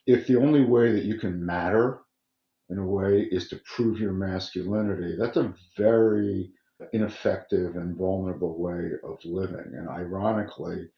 if the only way that you can matter in a way is to prove your masculinity, that's a very ineffective and vulnerable way of living. And ironically,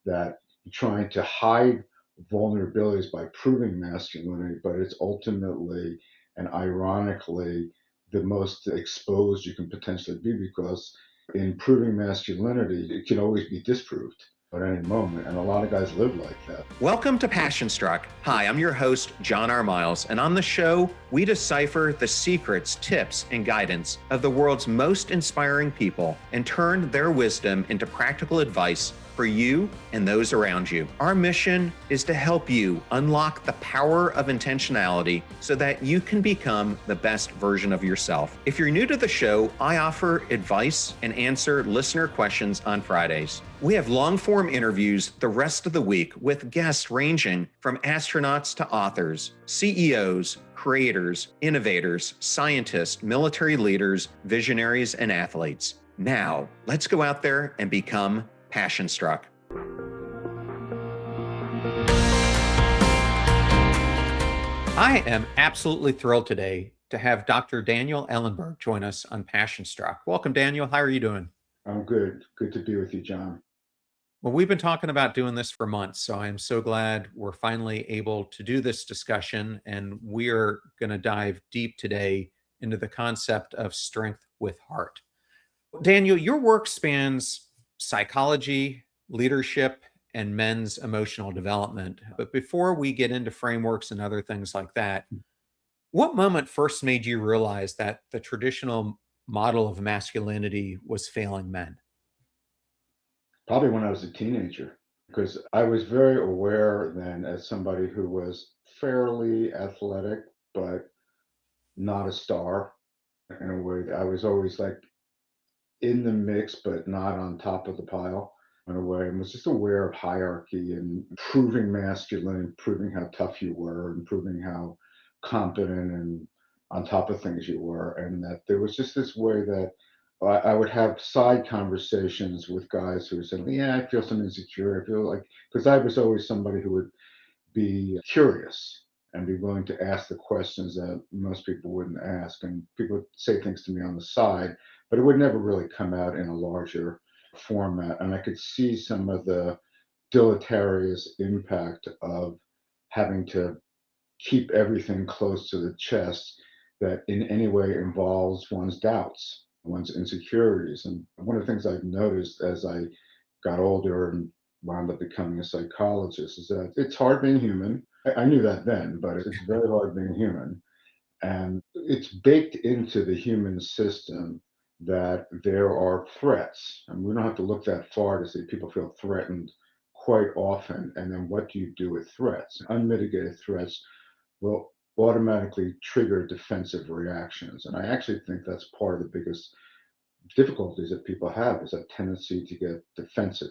that trying to hide vulnerabilities by proving masculinity, but it's ultimately and ironically the most exposed you can potentially be because in proving masculinity, it can always be disproved at any moment. And a lot of guys live like that. Welcome to Passion Struck. Hi, I'm your host, John R. Miles, and on the show, we decipher the secrets, tips, and guidance of the world's most inspiring people and turn their wisdom into practical advice for you and those around you. Our mission is to help you unlock the power of intentionality so that you can become the best version of yourself. If you're new to the show, I offer advice and answer listener questions on Fridays. We have long-form interviews the rest of the week with guests ranging from astronauts to authors, CEOs, creators, innovators, scientists, military leaders, visionaries, and athletes. Now, let's go out there and become passion struck. I am absolutely thrilled today to have Dr. Daniel Ellenberg join us on Passion Struck. Welcome, Daniel. How are you doing? I'm good. Good to be with you, John. Well, we've been talking about doing this for months, so I'm so glad we're finally able to do this discussion. And we're going to dive deep today into the concept of strength with heart. Daniel, your work spans psychology, leadership, and men's emotional development. But before we get into frameworks and other things like that, what moment first made you realize that the traditional model of masculinity was failing men? Probably when I was a teenager, because I was very aware then as somebody who was fairly athletic, but not a star in a way. I was always like in the mix, but not on top of the pile in a way, and was just aware of hierarchy and proving masculine, proving how tough you were, and proving how competent and on top of things you were. And that there was just this way that I would have side conversations with guys who were saying, "Yeah, I feel some insecure. I feel like," because I was always somebody who would be curious and be willing to ask the questions that most people wouldn't ask. And people would say things to me on the side, but it would never really come out in a larger format. And I could see some of the deleterious impact of having to keep everything close to the chest that in any way involves one's doubts, one's insecurities. And one of the things I've noticed as I got older and wound up becoming a psychologist is that it's hard being human. I knew that then, but it's very hard being human. And it's baked into the human system that there are threats. And we don't have to look that far to see people feel threatened quite often. And then what do you do with threats? Unmitigated threats will automatically trigger defensive reactions. And I actually think that's part of the biggest difficulties that people have is that tendency to get defensive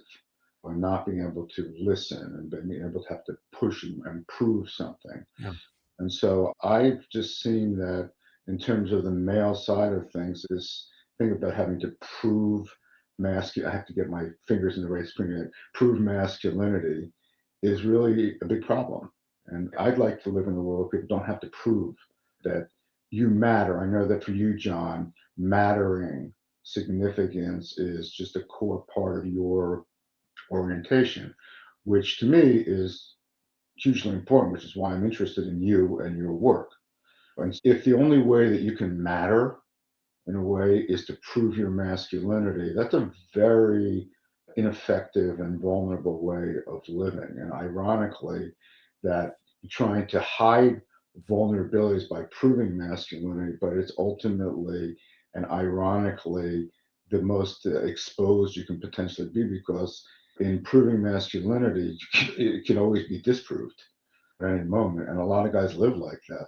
or not being able to listen and being able to have to push and prove something. Yeah. And so I've just seen that in terms of the male side of things, this thing about having to prove I have to get my fingers in the right spring, prove masculinity is really a big problem. And I'd like to live in a world where people don't have to prove that you matter. I know that for you, John, mattering significance is just a core part of your orientation, which to me is hugely important, which is why I'm interested in you and your work. And if the only way that you can matter in a way is to prove your masculinity, that's a very ineffective and vulnerable way of living. And ironically, that trying to hide vulnerabilities by proving masculinity, but it's ultimately and ironically the most exposed you can potentially be because in proving masculinity, it can always be disproved at any moment. And a lot of guys live like that.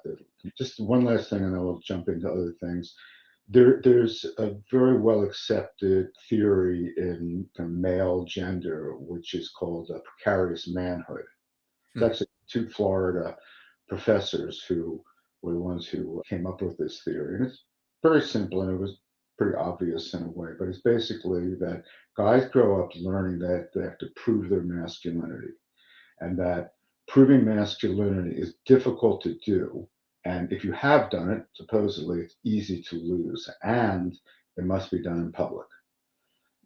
Just one last thing, and then we'll jump into other things. There's a very well accepted theory in the male gender, which is called precarious manhood. It's Hmm. actually two Florida professors who were the ones who came up with this theory. And it's very simple and it was pretty obvious in a way, but it's basically that guys grow up learning that they have to prove their masculinity and that proving masculinity is difficult to do. And if you have done it, supposedly it's easy to lose, and it must be done in public.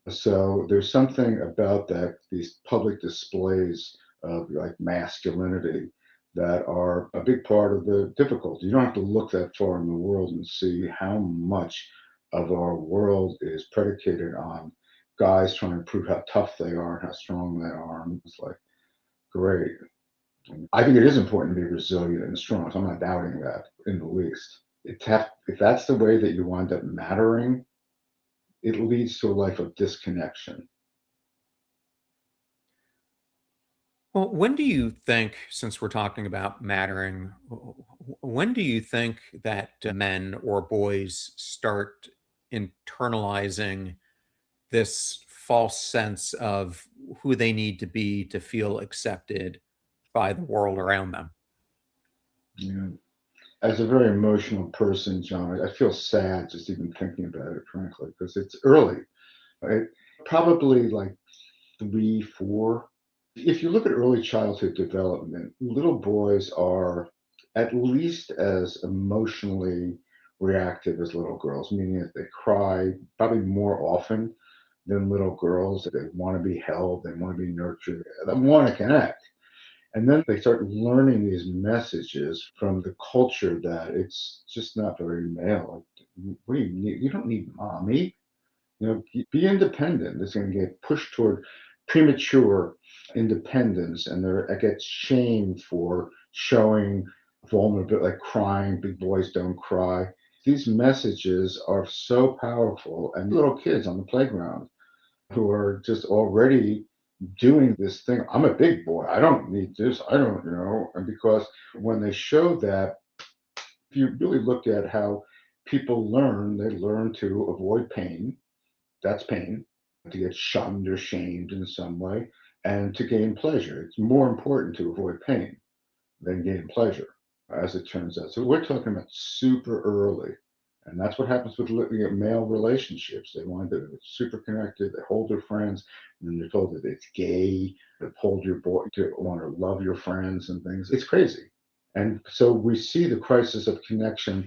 So there's something about that, these public displays of like masculinity that are a big part of the difficulty. You don't have to look that far in the world and see how much of our world is predicated on guys trying to prove how tough they are and how strong they are. And it's like, great. I think it is important to be resilient and strong. So I'm not doubting that in the least. If that's the way that you wind up mattering, it leads to a life of disconnection. Well, when do you think, since we're talking about mattering, when do you think that men or boys start internalizing this false sense of who they need to be to feel accepted by the world around them? Yeah. As a very emotional person, John, I feel sad just even thinking about it, frankly, because it's early. Right? Probably like 3, 4. If you look at early childhood development, little boys are at least as emotionally reactive as little girls, meaning that they cry probably more often than little girls. They want to be held, they want to be nurtured, they want to connect. And then they start learning these messages from the culture that it's just not very male. Like, what do you need? You don't need mommy. Be independent. It's going to get pushed toward premature independence, and I get shamed for showing vulnerability, like crying. Big boys don't cry. These messages are so powerful, and little kids on the playground who are just already doing this thing. I'm a big boy. I don't need this. I don't know. And because when they show that, if you really look at how people learn, they learn to avoid pain. That's pain, to get shunned or shamed in some way, and to gain pleasure. It's more important to avoid pain than gain pleasure, as it turns out. So we're talking about super early. And that's what happens with looking at male relationships. They wind up super connected, they hold their friends, and then they're told that it's gay, to hold your boy, to want to love your friends and things. It's crazy. And so we see the crisis of connection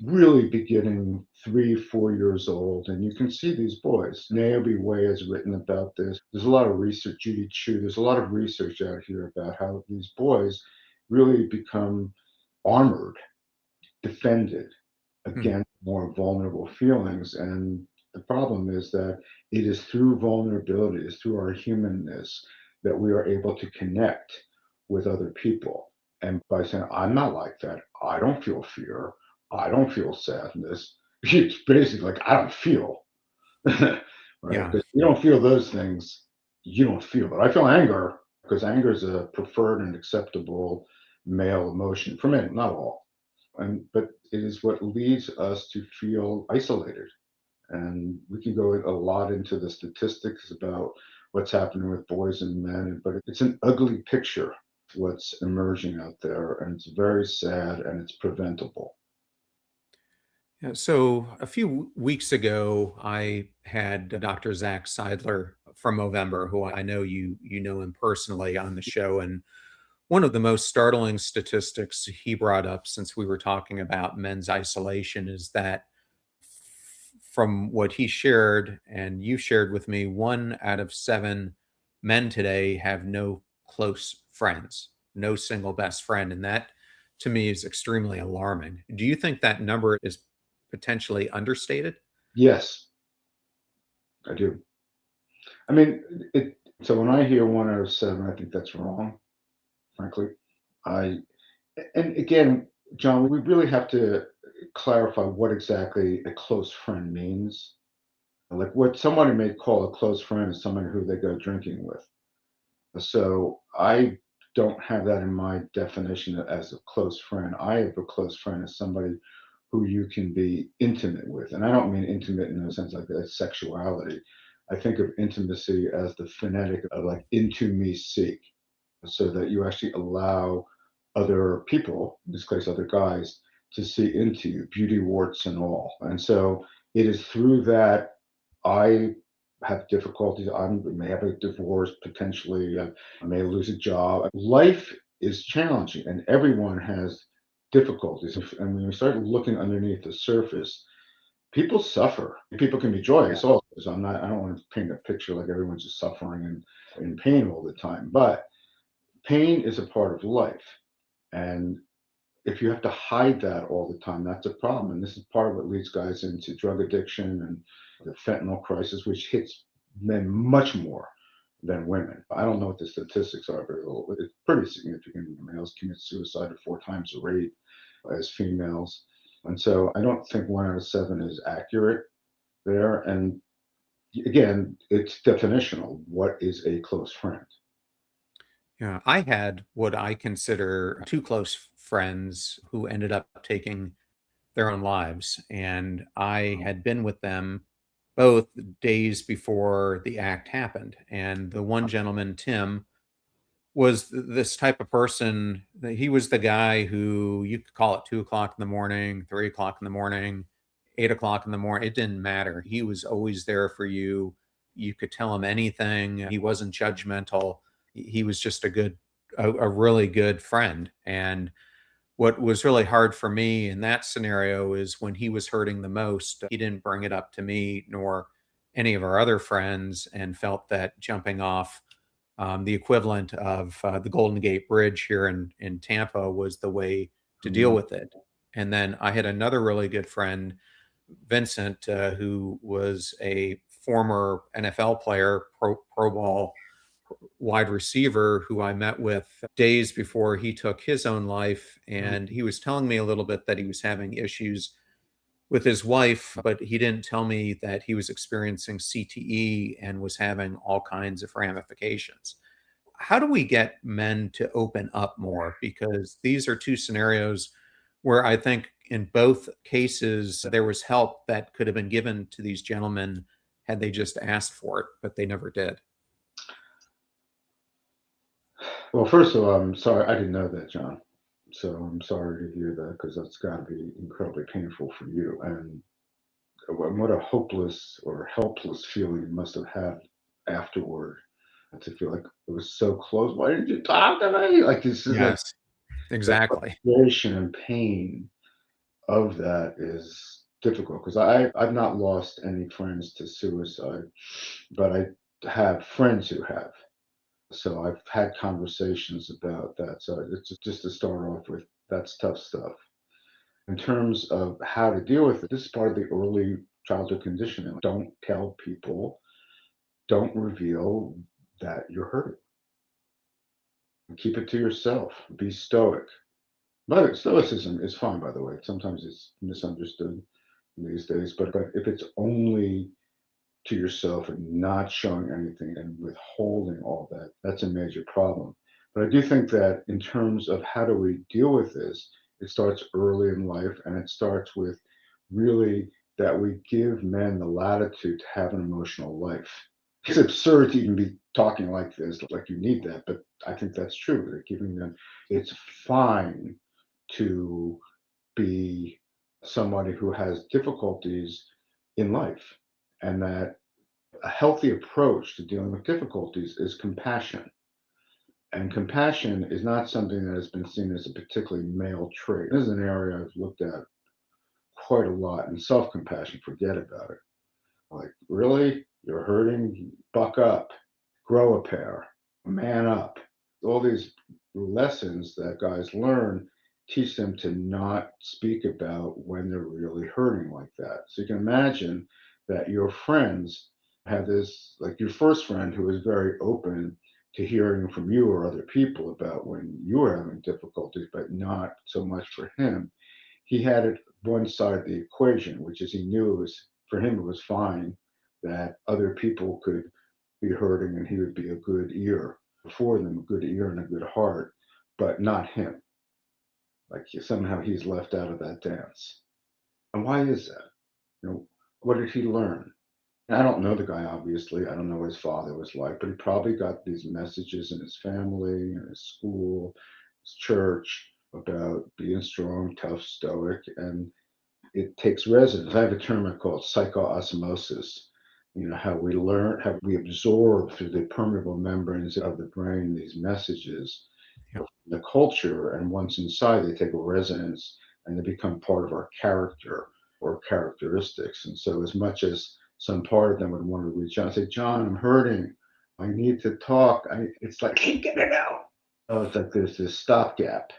really beginning 3, 4 years old. And you can see these boys. Naomi Way has written about this. There's a lot of research, Judy Chu, there's a lot of research out here about how these boys really become armored, defended Hmm. against more vulnerable feelings. And the problem is that it is through vulnerability, it's through our humanness that we are able to connect with other people. And by saying, I'm not like that, I don't feel fear, I don't feel sadness, it's basically like, I don't feel, right? Yeah. Because you don't feel those things, you don't feel it. I feel anger because anger is a preferred and acceptable male emotion for men, not all. But it is what leads us to feel isolated. And we can go a lot into the statistics about what's happening with boys and men, but it's an ugly picture what's emerging out there, and it's very sad, and it's preventable. Yeah, so a few weeks ago, I had Dr. Zach Seidler from Movember, who I know you know him personally, on the show. And one of the most startling statistics he brought up, since we were talking about men's isolation, is that from what he shared and you shared with me, 1 out of 7 men today have no close friends, no single best friend. And that to me is extremely alarming. Do you think that number is potentially understated? Yes, I do. I mean, so when I hear 1 out of 7, I think that's wrong, frankly. I And again, John, we really have to clarify what exactly a close friend means. Like what somebody may call a close friend is someone who they go drinking with. So I don't have that in my definition as a close friend. I have a close friend as somebody who you can be intimate with. And I don't mean intimate in the sense like that sexuality. I think of intimacy as the phonetic of like into me seek, so that you actually allow other people, in this case other guys, to see into you, beauty warts and all. And so it is through that I have difficulties. I may have a divorce potentially. I may lose a job. Life is challenging, and everyone has difficulties. And when we start looking underneath the surface, people suffer. People can be joyous also. So I don't want to paint a picture like everyone's just suffering and in pain all the time. But pain is a part of life. And if you have to hide that all the time, that's a problem. And this is part of what leads guys into drug addiction and the fentanyl crisis, which hits men much more than women. I don't know what the statistics are, but it's pretty significant. Males commit suicide at 4 times the rate as females. And so I don't think 1 out of 7 is accurate there. And again, it's definitional. What is a close friend? Yeah, I had what I consider two close friends who ended up taking their own lives. And I had been with them both days before the act happened. And the one gentleman, Tim, was this type of person that he was the guy who you could call it 2 o'clock in the morning, 3 o'clock in the morning, 8 o'clock in the morning. It didn't matter. He was always there for you. You could tell him anything. He wasn't judgmental. He was just a really good friend. And what was really hard for me in that scenario is when he was hurting the most, he didn't bring it up to me nor any of our other friends and felt that jumping off the equivalent of the Golden Gate Bridge here in Tampa was the way to deal Mhm. with it. And then I had another really good friend, Vincent, who was a former NFL player, pro ball wide receiver who I met with days before he took his own life. And he was telling me a little bit that he was having issues with his wife, but he didn't tell me that he was experiencing CTE and was having all kinds of ramifications. How do we get men to open up more? Because these are two scenarios where I think in both cases there was help that could have been given to these gentlemen had they just asked for it, but they never did. Well, first of all, I'm sorry. I didn't know that, John. So I'm sorry to hear that because that's got to be incredibly painful for you. And what a hopeless or helpless feeling you must have had afterward to feel like it was so close. Why didn't you talk to me? Like this is like Yes, the exactly. frustration and pain of that is difficult because I've not lost any friends to suicide, but I have friends who have. So I've had conversations about that. So it's just to start off with, that's tough stuff. In terms of how to deal with it, this is part of the early childhood conditioning. Don't tell people, don't reveal that you're hurting. Keep it to yourself. Be stoic. But stoicism is fine, by the way. Sometimes it's misunderstood these days. But if it's only to yourself and not showing anything and withholding all that, that's a major problem. But I do think that in terms of how do we deal with this, it starts early in life and it starts with really that we give men the latitude to have an emotional life. It's absurd to even be talking like this, like you need that, but I think that's true. That giving them, it's fine to be somebody who has difficulties in life, and that a healthy approach to dealing with difficulties is compassion. And compassion is not something that has been seen as a particularly male trait. This is an area I've looked at quite a lot. And self compassion, forget about it. Like, really? You're hurting? Buck up, grow a pair, man up. All these lessons that guys learn teach them to not speak about when they're really hurting like that. So you can imagine that your friends have this, like your first friend who is very open to hearing from you or other people about when you were having difficulties, but not so much for him. He had it one side of the equation, which is he knew it was for him it was fine that other people could be hurting and he would be a good ear for them, a good ear and a good heart, but not him. Like somehow he's left out of that dance. And why is that? What did he learn? And I don't know the guy, obviously. I don't know what his father was like, but he probably got these messages in his family, in his school, his church about being strong, tough, stoic, and it takes residence. I have a term I call it psychoosmosis. How we learn, how we absorb through the permeable membranes of the brain these messages. Yeah. the culture, and once inside, they take a resonance and they become part of our character or characteristics. And so, as much as some part of them would want to reach out and say, John, I'm hurting. I need to talk. It's like, get it out. Oh, it's like there's this stopgap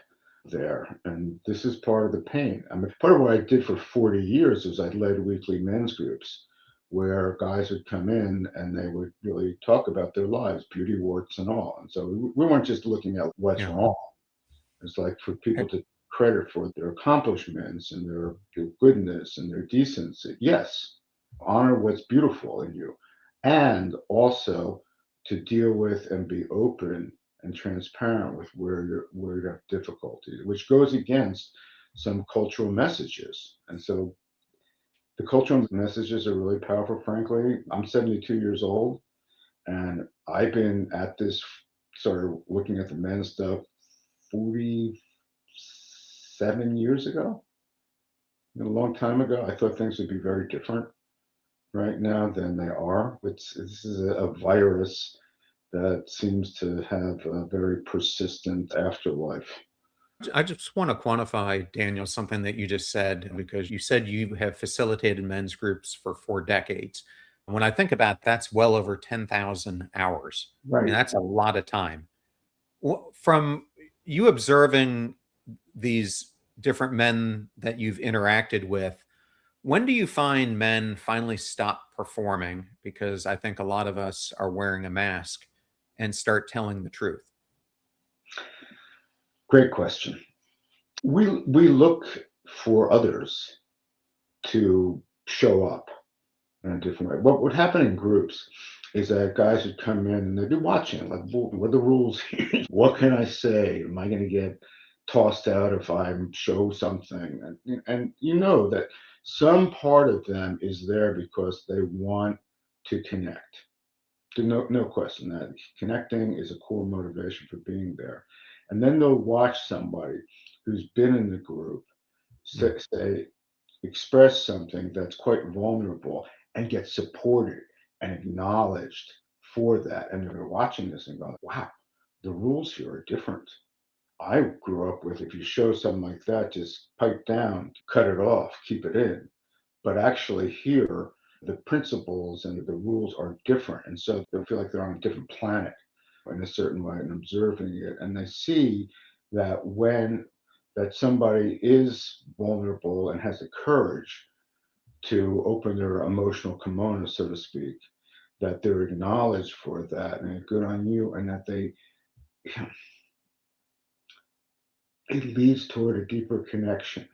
there. And this is part of the pain. I mean, part of what I did for 40 years was I led weekly men's groups where guys would come in and they would really talk about their lives, beauty, warts, and all. And so we weren't just looking at what's Yeah. wrong. It's like for people to credit for their accomplishments and their goodness and their decency. Yes, honor what's beautiful in you. And also to deal with and be open and transparent with where you have difficulties, which goes against some cultural messages. And so the cultural messages are really powerful, frankly. I'm 72 years old, and I've been at this sort of looking at the men's stuff 47 years ago. A long time ago, I thought things would be very different right now than they are. This is a virus that seems to have a very persistent afterlife. I just want to quantify, Daniel, something that you just said, because you said you have facilitated men's groups for 4 decades. When I think about that's well over 10,000 hours. I mean, Right. that's a lot of time. From you observing these different men that you've interacted with, when do you find men finally stop performing? Because I think a lot of us are wearing a mask and start telling the truth. Great question. We look for others to show up in a different way. What would happen in groups is that guys would come in and they'd be watching, like, what are the rules here? What can I say? Am I going to get tossed out if I show something? And you know that some part of them is there because they want to connect. No question that connecting is a core motivation for being there. And then they'll watch somebody who's been in the group Mm. say express something that's quite vulnerable and get supported and acknowledged for that. And they're watching this and going, wow, the rules here are different. I grew up with if you show something like that, just pipe down, cut it off, keep it in. But actually, here, the principles and the rules are different. And so they feel like they're on a different planet in a certain way and observing it. And they see that when that somebody is vulnerable and has the courage to open their emotional kimono, so to speak, that they're acknowledged for that and good on you, and that it leads toward a deeper connection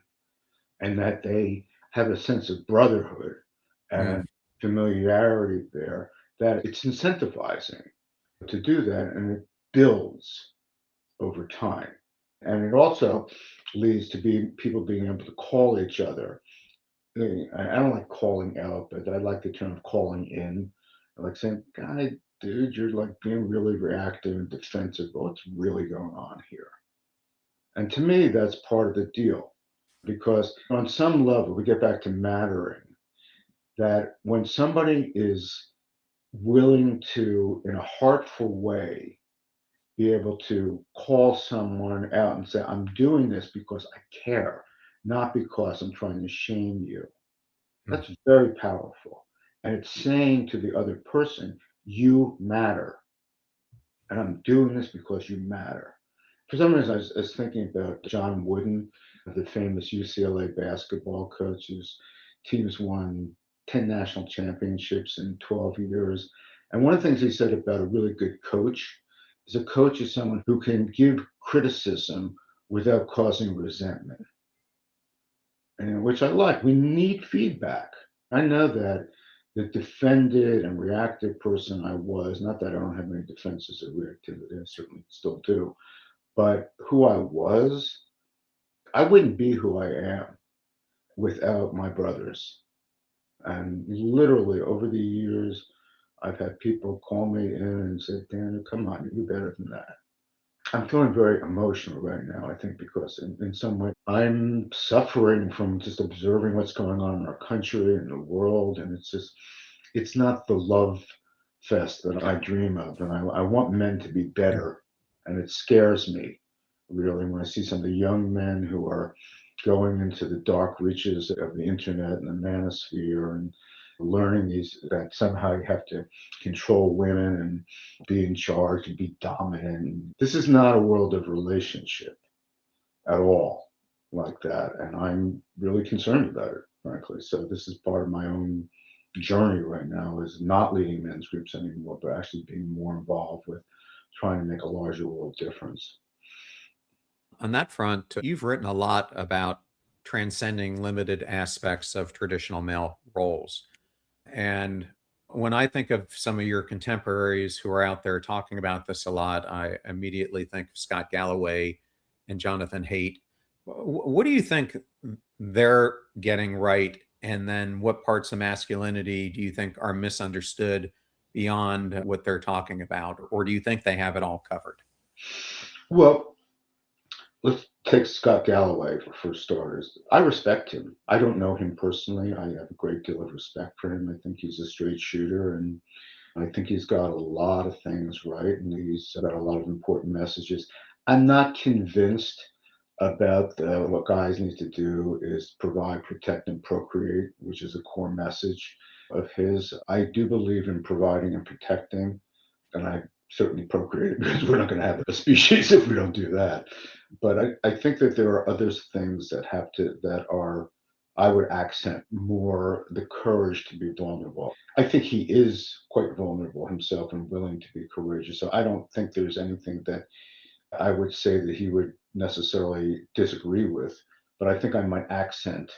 and that they have a sense of brotherhood Mm. and familiarity there, that it's incentivizing to do that and it builds over time. And it also leads to people being able to call each other. I don't like calling out, but I like the term calling in. I like saying, "Guy, dude, you're like being really reactive and defensive. What's really going on here?" And to me, that's part of the deal. Because on some level, we get back to mattering, that when somebody is willing to, in a heartful way, be able to call someone out and say, I'm doing this because I care, not because I'm trying to shame you. Mm. That's very powerful. And it's saying to the other person, you matter. And I'm doing this because you matter. For some reason, I was thinking about John Wooden, the famous UCLA basketball coach whose teams won 10 national championships in 12 years. And one of the things he said about a really good coach is a coach is someone who can give criticism without causing resentment, and which I like. We need feedback. I know that the defended and reactive person I was, not that I don't have any defenses or reactivity, I certainly still do, but who I was, I wouldn't be who I am without my brothers. And literally over the years, I've had people call me in and say, Daniel, come on, you do better than that. I'm feeling very emotional right now, I think, because in some way I'm suffering from just observing what's going on in our country and the world. And it's not the love fest that I dream of. And I want men to be Yeah. better. And it scares me really, when I see some of the young men who are going into the dark reaches of the internet and the manosphere and learning these that somehow you have to control women and be in charge and be dominant. This is not a world of relationship at all like that. And I'm really concerned about it, frankly. So this is part of my own journey right now is not leading men's groups anymore, but actually being more involved with trying to make a larger world difference. On that front, you've written a lot about transcending limited aspects of traditional male roles. And when I think of some of your contemporaries who are out there talking about this a lot, I immediately think of Scott Galloway and Jonathan Haidt. What do you think they're getting right? And then what parts of masculinity do you think are misunderstood beyond what they're talking about? Or do you think they have it all covered? Well, let's take Scott Galloway for starters. I respect him. I don't know him personally. I have a great deal of respect for him. I think he's a straight shooter and I think he's got a lot of things right and he's got a lot of important messages. I'm not convinced about what guys need to do is provide, protect, and procreate, which is a core message of his. I do believe in providing and protecting, and I certainly procreate because we're not going to have a species if we don't do that. But I think that there are other things that are, I would accent more the courage to be vulnerable. I think he is quite vulnerable himself and willing to be courageous. So I don't think there's anything that I would say that he would necessarily disagree with, but I think I might accent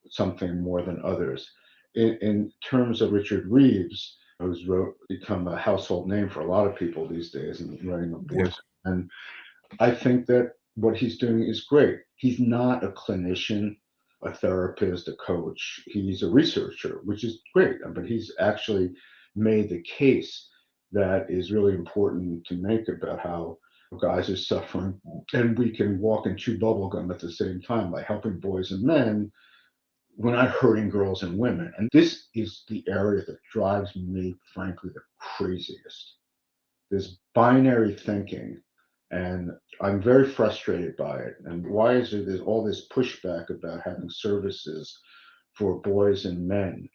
something more than others. In terms of Richard Reeves, who's become a household name for a lot of people these days and writing a Yeah. voice, and I think that what he's doing is great. He's not a clinician, a therapist, a coach. He's a researcher, which is great, but he's actually made the case that is really important to make about how guys are suffering and we can walk and chew bubblegum at the same time by helping boys and men. We're not hurting girls and women. And this is the area that drives me, frankly, the craziest. This binary thinking. And I'm very frustrated by it. And why is there there's all this pushback about having services for boys and men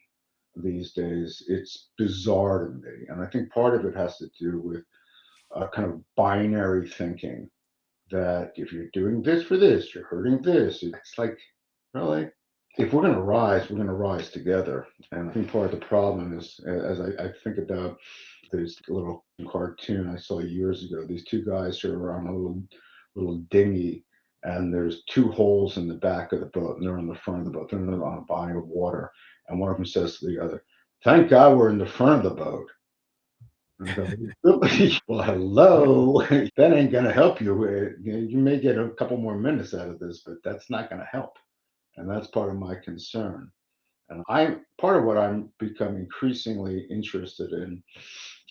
these days? It's bizarre to me. And I think part of it has to do with kind of binary thinking that if you're doing this for this, you're hurting this. It's like, really? If we're going to rise, we're going to rise together. And I think part of the problem is, as I think about this little cartoon I saw years ago, these two guys are on a little dinghy, and there's two holes in the back of the boat, and they're on the front of the boat. They're on a body of water, and one of them says to the other, "Thank God we're in the front of the boat." And I go, "Really? Well, hello. That ain't going to help you. You may get a couple more minutes out of this, but that's not going to help." And that's part of my concern. And I'm part of what I'm become increasingly interested in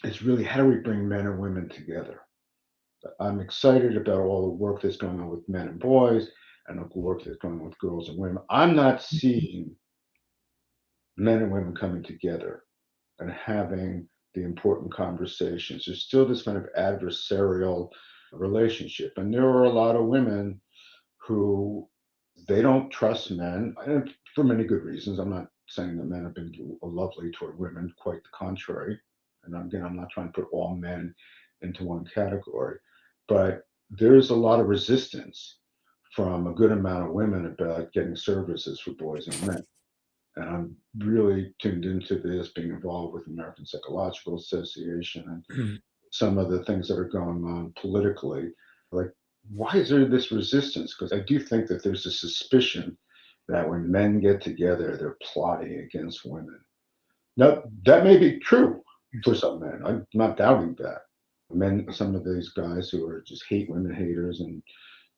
is really how do we bring men and women together? I'm excited about all the work that's going on with men and boys and the work that's going on with girls and women. I'm not seeing men and women coming together and having the important conversations. There's still this kind of adversarial relationship. And there are a lot of women who they don't trust men, and for many good reasons. I'm not saying that men have been lovely toward women, quite the contrary. And again, I'm not trying to put all men into one category, but there's a lot of resistance from a good amount of women about getting services for boys and men. And I'm really tuned into this, being involved with the American Psychological Association and some of the things that are going on politically. Like, why is there this resistance? Because I do think that there's a suspicion that when men get together, they're plotting against women. Now, that may be true for some men. I'm not doubting that. Men, some of these guys who are just hate women haters and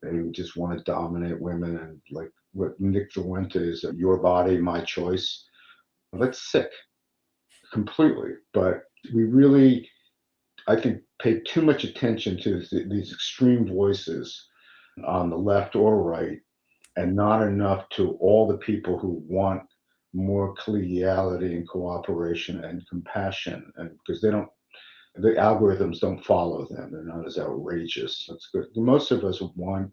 they just want to dominate women and like what Nick Fuentes, your body, my choice. That's sick completely. But we really, I think, pay too much attention to these extreme voices on the left or right, and not enough to all the people who want more collegiality and cooperation and compassion. And because they don't, The algorithms don't follow them. They're not as outrageous. That's good. Most of us want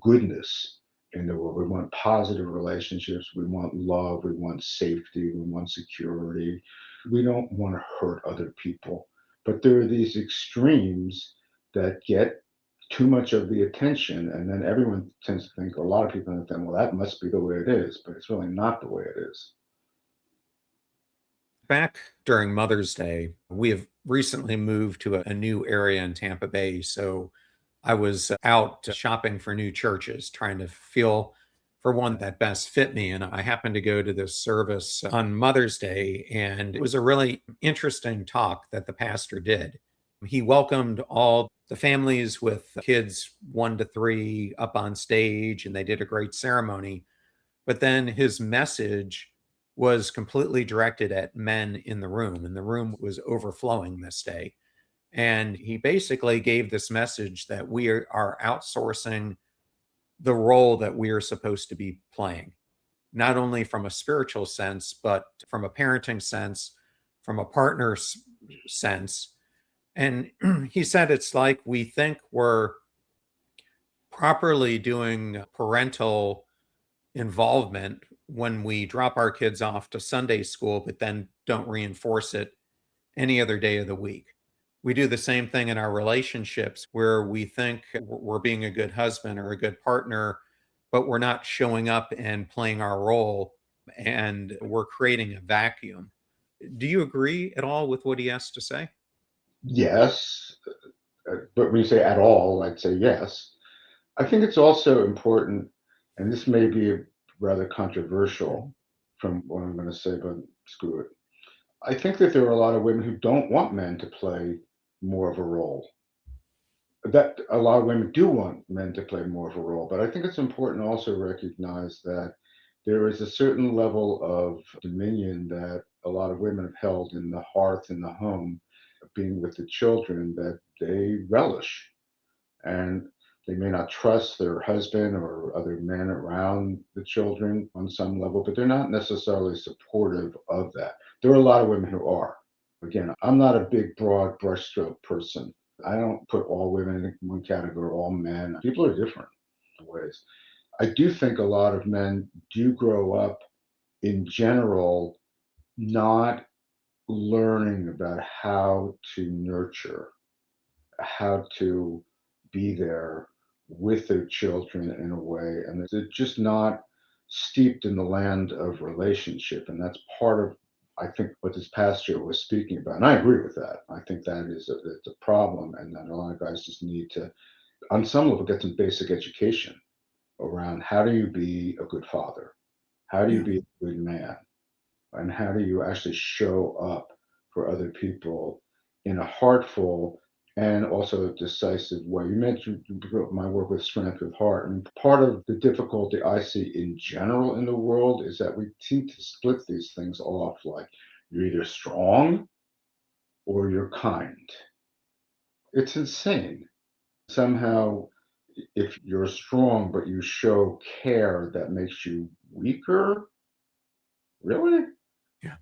goodness in the world. We want positive relationships. We want love. We want safety. We want security. We don't want to hurt other people. But there are these extremes that get too much of the attention. And then everyone tends to think, a lot of people think, well, that must be the way it is. But it's really not the way it is. Back during Mother's Day, we have recently moved to a new area in Tampa Bay. So I was out shopping for new churches, trying to feel for one that best fit me. And I happened to go to this service on Mother's Day, and it was a really interesting talk that the pastor did. He welcomed all the families with kids 1 to 3 up on stage, and they did a great ceremony. But then his message was completely directed at men in the room, and the room was overflowing this day. And he basically gave this message that we are outsourcing the role that we are supposed to be playing, not only from a spiritual sense, but from a parenting sense, from a partner sense. And he said it's like we think we're properly doing parental involvement when we drop our kids off to Sunday school, but then don't reinforce it any other day of the week. We do the same thing in our relationships where we think we're being a good husband or a good partner, but we're not showing up and playing our role, and we're creating a vacuum. Do you agree at all with what he has to say? Yes. But when you say at all, I'd say yes. I think it's also important, and this may be rather controversial from what I'm going to say, but screw it. I think that there are a lot of women who don't want men to play more of a role. That a lot of women do want men to play more of a role, but I think it's important to also recognize that there is a certain level of dominion that a lot of women have held in the hearth in the home, being with the children, that they relish. And they may not trust their husband or other men around the children on some level, but they're not necessarily supportive of that. There are a lot of women who are. Again, I'm not a big, broad brushstroke person. I don't put all women in one category, all men. People are different in ways. I do think a lot of men do grow up in general not learning about how to nurture, how to be there with their children in a way, and they're just not steeped in the land of relationship. And that's part of, I think, what this pastor was speaking about. And I agree with that. I think that it's a problem, and that a lot of guys just need to, on some level, get some basic education around how do you be a good father? How do you Yeah. be a good man? And how do you actually show up for other people in a heartful and also a decisive way? You mentioned my work with Strength with Heart, and part of the difficulty I see in general in the world is that we seem to split these things off, like you're either strong or you're kind. It's insane. Somehow, if you're strong but you show care, that makes you weaker. Really? Yeah.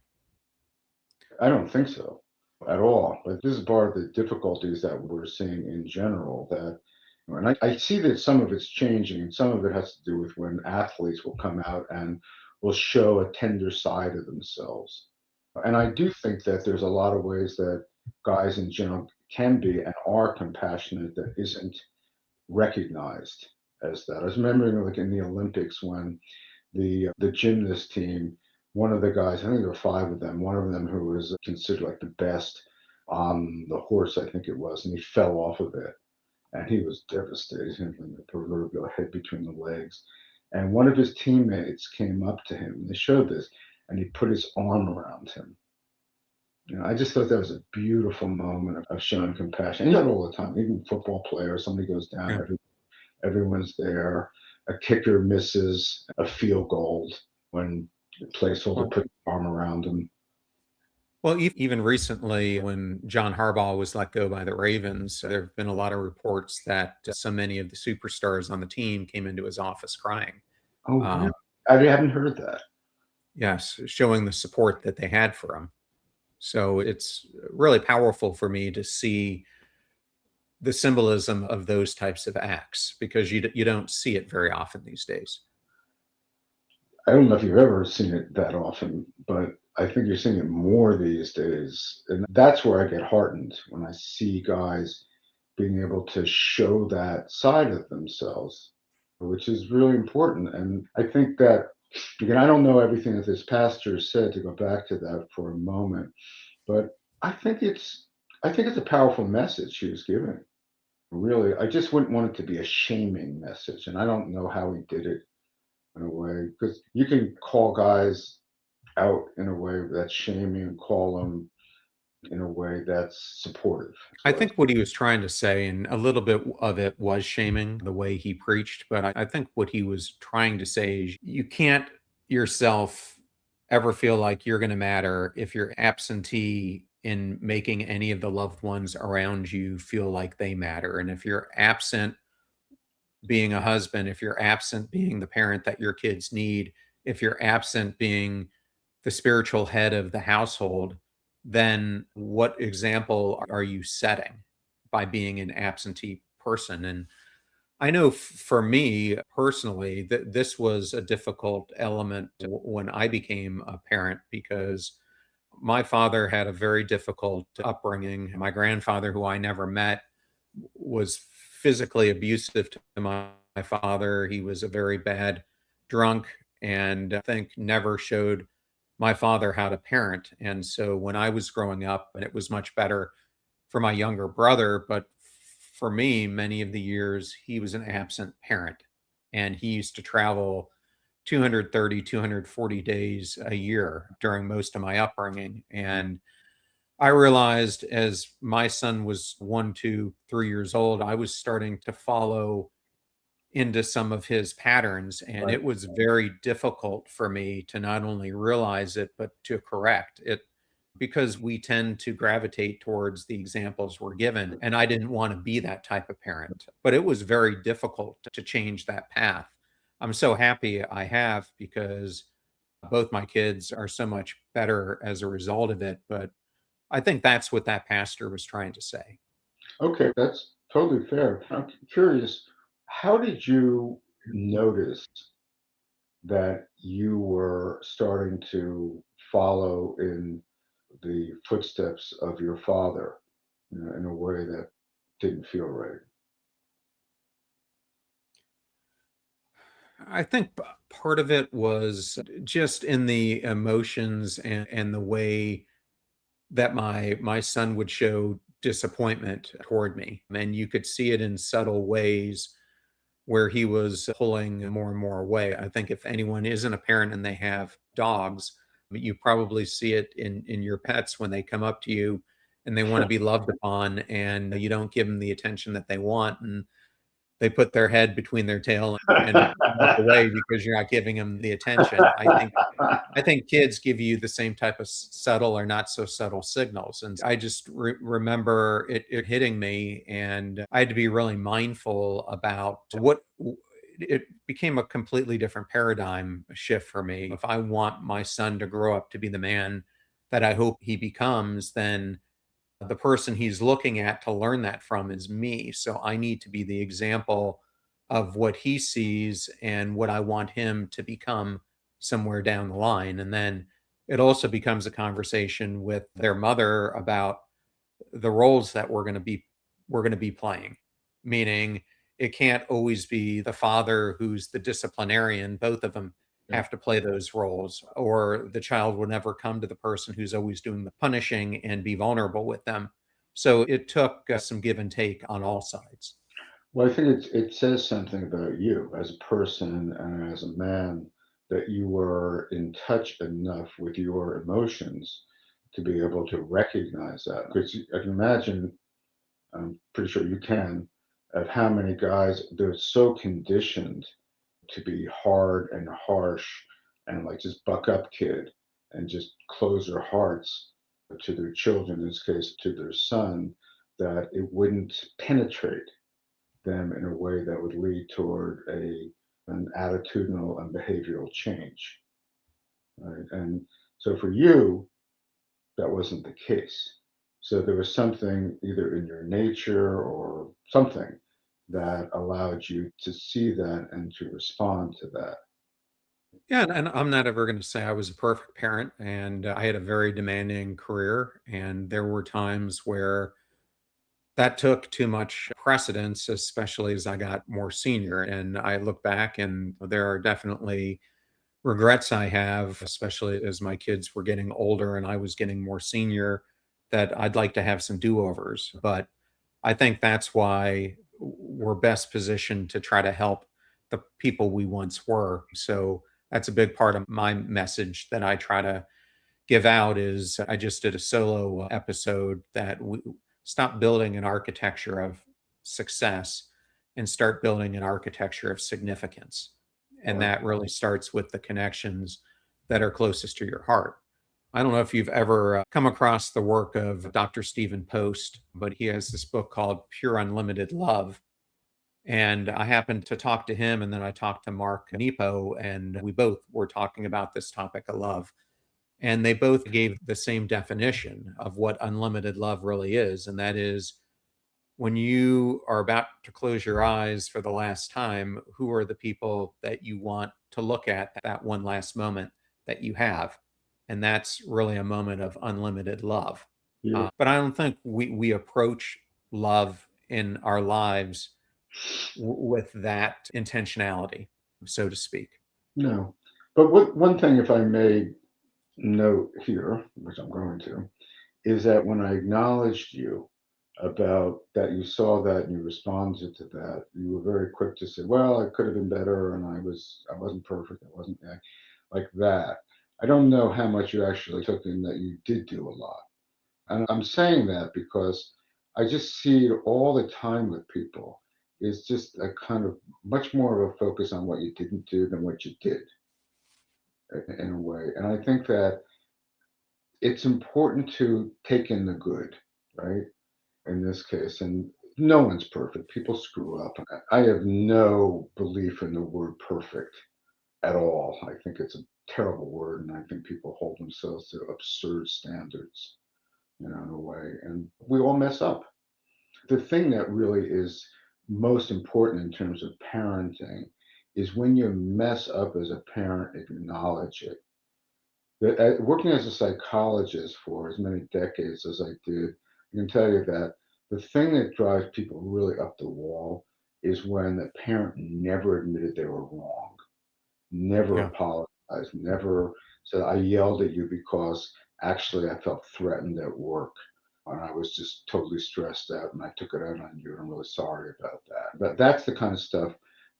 I don't think so at all. But this is part of the difficulties that we're seeing in general. That, and I see that some of it's changing, and some of it has to do with when athletes will come out and will show a tender side of themselves. And I do think that there's a lot of ways that guys in general can be and are compassionate that isn't recognized as that. I was remembering, like in the Olympics, when the gymnast team, one of the guys, I think there were five of them, one of them who was considered like the best on the horse, I think it was, and he fell off of it. And he was devastated, him with the proverbial head between the legs. And one of his teammates came up to him, and they showed this, and he put his arm around him. I just thought that was a beautiful moment of showing compassion. And you do it all the time, even football players, somebody goes down, Yeah. everyone's there. A kicker misses a field goal when the placeholder Well, put the arm around him. well, even recently, when John Harbaugh was let go by the Ravens, there have been a lot of reports that so many of the superstars on the team came into his office crying. Oh, really? Um, I haven't heard that. yes, showing the support that they had for him. So it's really powerful for me to see the symbolism of those types of acts because you don't see it very often these days. I don't know if you've ever seen it that often, but I think you're seeing it more these days. And that's where I get heartened when I see guys being able to show that side of themselves, which is really important. And I think that, again, I don't know everything that this pastor said to go back to that for a moment, but I think it's I think it's a powerful message he was giving. Really, I just wouldn't want it to be a shaming message, and I don't know how he did it in a way because you can call guys out in a way that's shaming and call them in a way that's supportive. I So think what he was trying to say, and a little bit of it was shaming the way he preached, but I think what he was trying to say is you can't yourself ever feel like you're going to matter if you're absentee in making any of the loved ones around you feel like they matter. And if you're absent being a husband, if you're absent being the parent that your kids need, if you're absent being the spiritual head of the household, then what example are you setting by being an absentee person? And I know for me personally that this was a difficult element when I became a parent because my father had a very difficult upbringing. My grandfather, who I never met, was physically abusive to my father. He was a very bad drunk and I think never showed my father how to parent. And so when I was growing up, and it was much better for my younger brother, but for me, many of the years, he was an absent parent. And he used to travel 230, 240 days a year during most of my upbringing. And I realized as my son was 1, 2, 3 years old, I was starting to follow into some of his patterns. And right. it was very difficult for me to not only realize it, but to correct it because we tend to gravitate towards the examples we're given. And I didn't want to be that type of parent, but it was very difficult to change that path. I'm so happy I have because both my kids are so much better as a result of it. But I think that's what that pastor was trying to say. Okay, that's totally fair. I'm curious, how did you notice that you were starting to follow in the footsteps of your father, in a way that didn't feel right? I think part of it was just in the emotions and the way that my son would show disappointment toward me. And you could see it in subtle ways where he was pulling more and more away. I think if anyone isn't a parent and they have dogs, you probably see it in your pets when they come up to you and they want to be loved upon and you don't give them the attention that they want and they put their head between their tail and walk away because you're not giving them the attention. I think kids give you the same type of subtle or not so subtle signals. And I just remember it hitting me, and I had to be really mindful about it became a completely different paradigm shift for me. If I want my son to grow up to be the man that I hope he becomes, then the person he's looking at to learn that from is me. So I need to be the example of what he sees and what I want him to become somewhere down the line. And then it also becomes a conversation with their mother about the roles that we're going to be playing. Meaning it can't always be the father who's the disciplinarian. Both of them Yeah. have to play those roles, or the child will never come to the person who's always doing the punishing and be vulnerable with them. So it took some give and take on all sides. Well, I think it says something about you as a person and as a man that you were in touch enough with your emotions to be able to recognize that. Because I can imagine, I'm pretty sure you can, of how many guys they're so conditioned to be hard and harsh and like just buck up kid and just close their hearts to their children, in this case to their son, that it wouldn't penetrate them in a way that would lead toward an attitudinal and behavioral change. Right? And so for you, that wasn't the case. So there was something either in your nature or something that allowed you to see that and to respond to that. Yeah, and I'm not ever going to say I was a perfect parent, and I had a very demanding career, and there were times where that took too much precedence, especially as I got more senior. And I look back, and there are definitely regrets I have, especially as my kids were getting older and I was getting more senior, that I'd like to have some do overs. But I think that's why we're best positioned to try to help the people we once were. So that's a big part of my message that I try to give out is I just did a solo episode that we stop building an architecture of success and start building an architecture of significance. And Or that really starts with the connections that are closest to your heart. I don't know if you've ever come across the work of Dr. Stephen Post, but he has this book called Pure Unlimited Love. And I happened to talk to him, and then I talked to Mark Nepo, and we both were talking about this topic of love. And they both gave the same definition of what unlimited love really is. And that is when you are about to close your eyes for the last time, who are the people that you want to look at that one last moment that you have? And that's really a moment of unlimited love. you But I don't think we approach love in our lives with that intentionality, so to speak. no. But one thing, if I may note here, which I'm going to, is that when I acknowledged you about that, you saw that and you responded to that, you were very quick to say, "Well, it could have been better, and I wasn't perfect. I wasn't like that." I don't know how much you actually took in that you did do a lot, and I'm saying that because I just see it all the time with people. Is just a kind of much more of a focus on what you didn't do than what you did in a way, and I think that it's important to take in the good, right? In this case, and no one's perfect. People screw up. I have no belief in the word perfect at all. I think it's a terrible word, and I think people hold themselves to absurd standards, in a way. And we all mess up. The thing that really is most important in terms of parenting is when you mess up as a parent, acknowledge it. Working as a psychologist for as many decades as I did, I can tell you that the thing that drives people really up the wall is when the parent never admitted they were wrong, never Yeah. apologized, never said, "I yelled at you because actually I felt threatened at work and I was just totally stressed out and I took it out on you and I'm really sorry about that." But that's the kind of stuff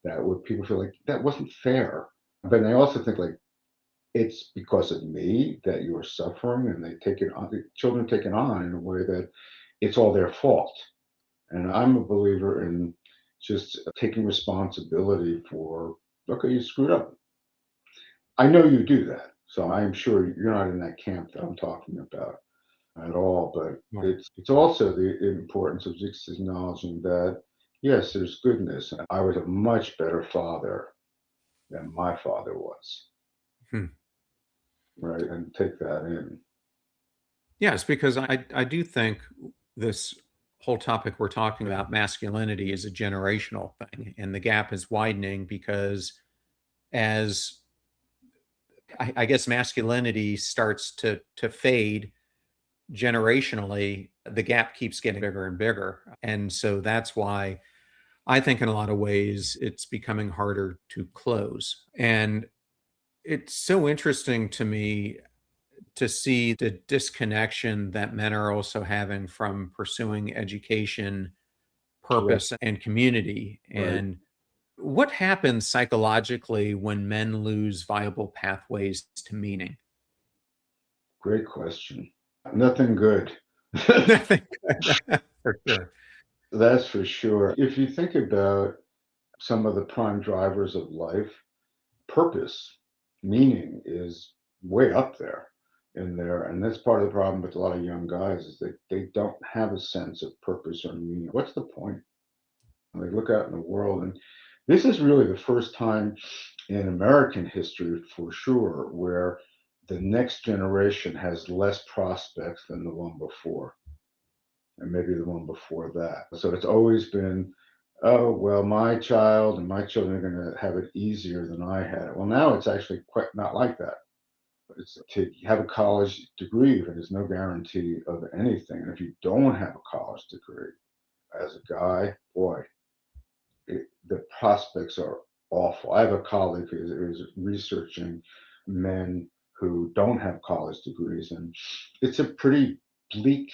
that where people feel like that wasn't fair. But they also think like, it's because of me that you are suffering, and they take it on, the children take it on in a way that it's all their fault. And I'm a believer in just taking responsibility for, okay, you screwed up. I know you do that. So I'm sure you're not in that camp that I'm talking about at all. But Right. it's also the importance of just acknowledging that, yes, there's goodness. I was a much better father than my father was, Hmm. right? And take that in. Yes, because I do think this whole topic we're talking about masculinity is a generational thing, and the gap is widening because as I guess masculinity starts to fade generationally, the gap keeps getting bigger and bigger, and so that's why I think in a lot of ways it's becoming harder to close. And it's so interesting to me to see the disconnection that men are also having from pursuing education, Yeah, purpose, and community. right. And what happens psychologically when men lose viable pathways to meaning? Great question. Nothing good. Nothing. For sure. That's for sure. If you think about some of the prime drivers of life, purpose, meaning is way up there in there. And that's part of the problem with a lot of young guys is that they don't have a sense of purpose or meaning. What's the point? And they look out in the world, and this is really the first time in American history for sure where the next generation has less prospects than the one before, and maybe the one before that. So it's always been, oh, well, my child and my children are going to have it easier than I had it. Well, now it's actually quite not like that. It's to have a college degree, but there's no guarantee of anything. And if you don't have a college degree as a guy, boy, the prospects are awful. I have a colleague who's researching men who don't have college degrees, and it's a pretty bleak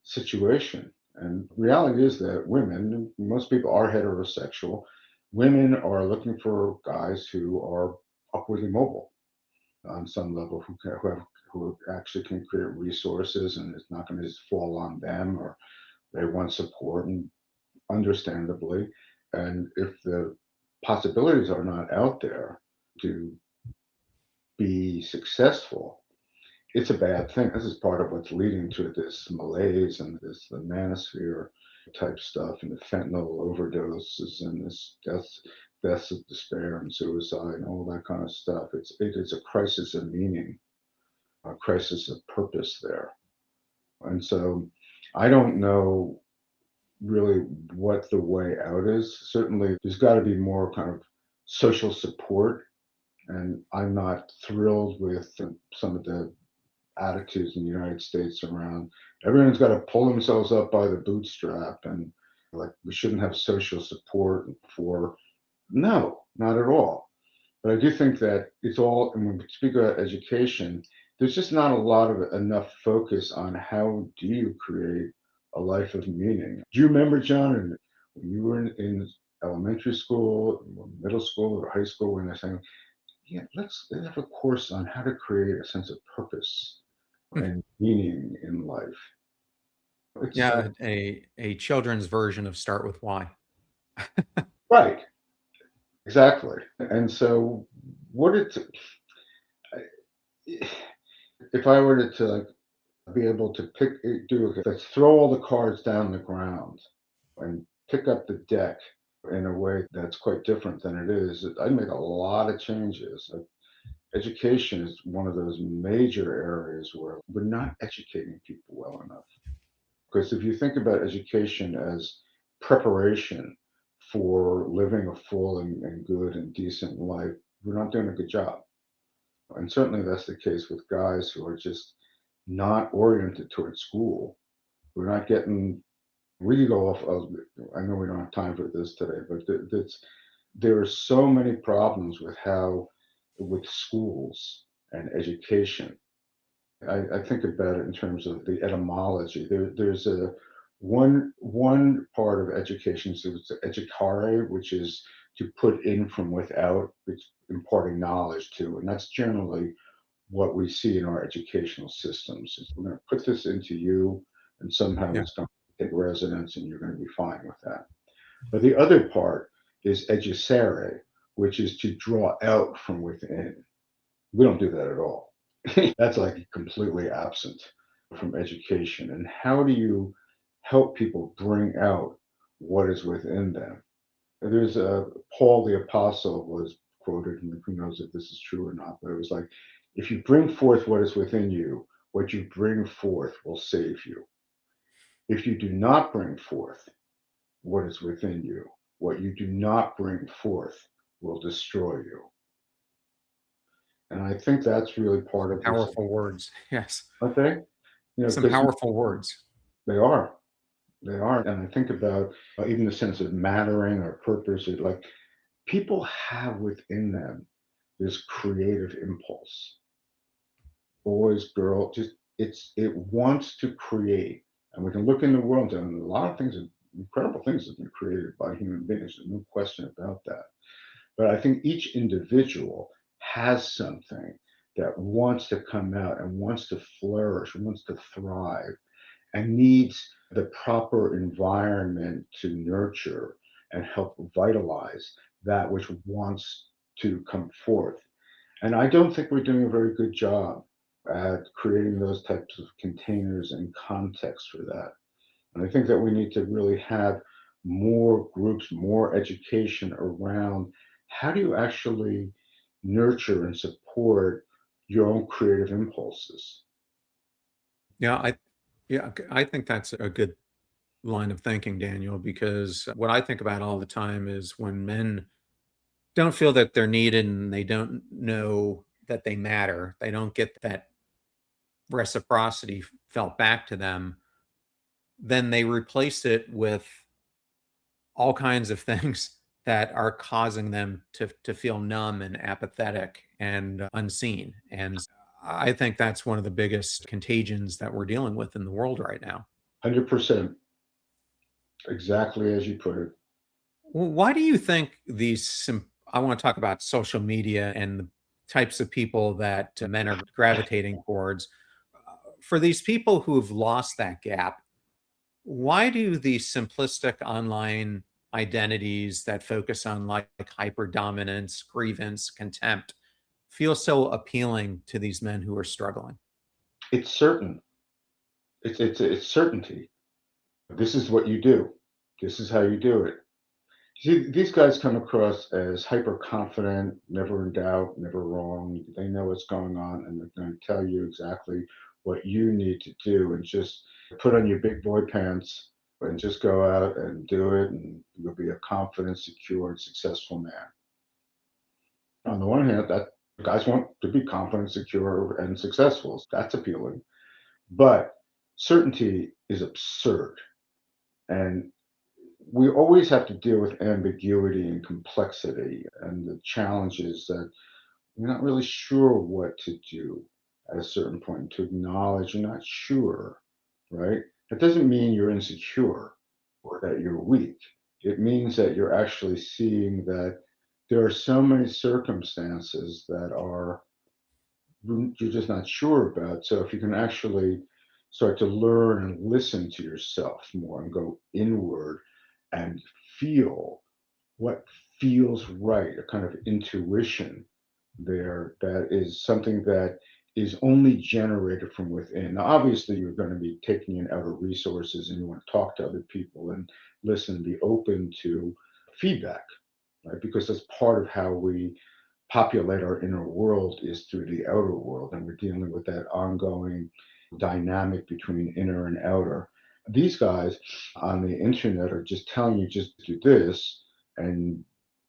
situation. And reality is that women, most people are heterosexual. Women are looking for guys who are upwardly mobile on some level, who actually can create resources, and it's not going to just fall on them, or they want support, and understandably. And if the possibilities are not out there to be successful, it's a bad thing. This is part of what's leading to this malaise and this the manosphere type stuff, and the fentanyl overdoses, and this deaths of despair and suicide and all that kind of stuff. It is a crisis of meaning, a crisis of purpose there. And so I don't know really what the way out is. Certainly, there's got to be more kind of social support, and I'm not thrilled with some of the attitudes in the United States around everyone's got to pull themselves up by the bootstrap, and like we shouldn't have social support for. No, not at all. But I do think that it's all, and when we speak about education, there's just not a lot of enough focus on how do you create a life of meaning. Do you remember, John, when you were in elementary school, or middle school, or high school, when they're saying, yeah, let's have a course on how to create a sense of purpose Hmm. and meaning in life. It's Yeah, a children's version of Start With Why. right, exactly. And so, what it, if I were to like be able to let's throw all the cards down the ground and pick up the deck in a way that's quite different than it is. I'd make a lot of changes. Like, education is one of those major areas where we're not educating people well enough. Because if you think about education as preparation for living a full and good and decent life, we're not doing a good job. And certainly that's the case with guys who are just not oriented towards school. We're not getting, we could go off of, I know we don't have time for this today, but there are so many problems with with schools and education. I think about it in terms of the etymology. There's a one part of education, so it's educare, which is to put in from without, it's imparting knowledge to, and that's generally what we see in our educational systems. Is we're going to put this into you, and somehow Yeah. it's going to take resonance, and you're going to be fine with that. But the other part is educere, which is to draw out from within. We don't do that at all. That's like completely absent from education. And how do you help people bring out what is within them? There's a Paul the Apostle was quoted, and who knows if this is true or not, but it was like, if you bring forth what is within you, what you bring forth will save you. If you do not bring forth what is within you, what you do not bring forth will destroy you. And I think that's really part of this. Powerful words. Yes. I think, Some because powerful words. they are, they are. And I think about even the sense of mattering or purpose, like people have within them this creative impulse. Boys, girls, just it wants to create. And we can look in the world, and a lot of things, incredible things have been created by human beings. There's no question about that. But I think each individual has something that wants to come out and wants to flourish, wants to thrive, and needs the proper environment to nurture and help vitalize that which wants to come forth. And I don't think we're doing a very good job at creating those types of containers and context for that. And I think that we need to really have more groups, more education around how do you actually nurture and support your own creative impulses. Yeah, I think that's a good line of thinking, Daniel, because what I think about all the time is when men don't feel that they're needed and they don't know that they matter, they don't get that reciprocity felt back to them, then they replace it with all kinds of things that are causing them to feel numb and apathetic and unseen. And I think that's one of the biggest contagions that we're dealing with in the world right now. 100%, exactly as you put it. Well, why do you think I want to talk about social media and the types of people that men are gravitating towards. For these people who have lost that gap, why do these simplistic online identities that focus on like hyper dominance, grievance, contempt feel so appealing to these men who are struggling? It's certain. It's certainty. This is what you do. This is how you do it. See, these guys come across as hyper confident, never in doubt, never wrong. They know what's going on, and they're going to tell you exactly what you need to do, and just put on your big boy pants and just go out and do it, and you'll be a confident, secure, and successful man. On the one hand, that guys want to be confident, secure, and successful. That's appealing, but certainty is absurd, and we always have to deal with ambiguity and complexity and the challenges that you're not really sure what to do at a certain point, to acknowledge you're not sure, right? That doesn't mean you're insecure or that you're weak. It means that you're actually seeing that there are so many circumstances that are you're just not sure about. So if you can actually start to learn and listen to yourself more and go inward and feel what feels right, a kind of intuition there that is something that is only generated from within. Now, obviously, you're going to be taking in outer resources and you want to talk to other people and listen, be open to feedback, right? Because that's part of how we populate our inner world is through the outer world, and we're dealing with that ongoing dynamic between inner and outer. These guys on the internet are just telling you just do this, and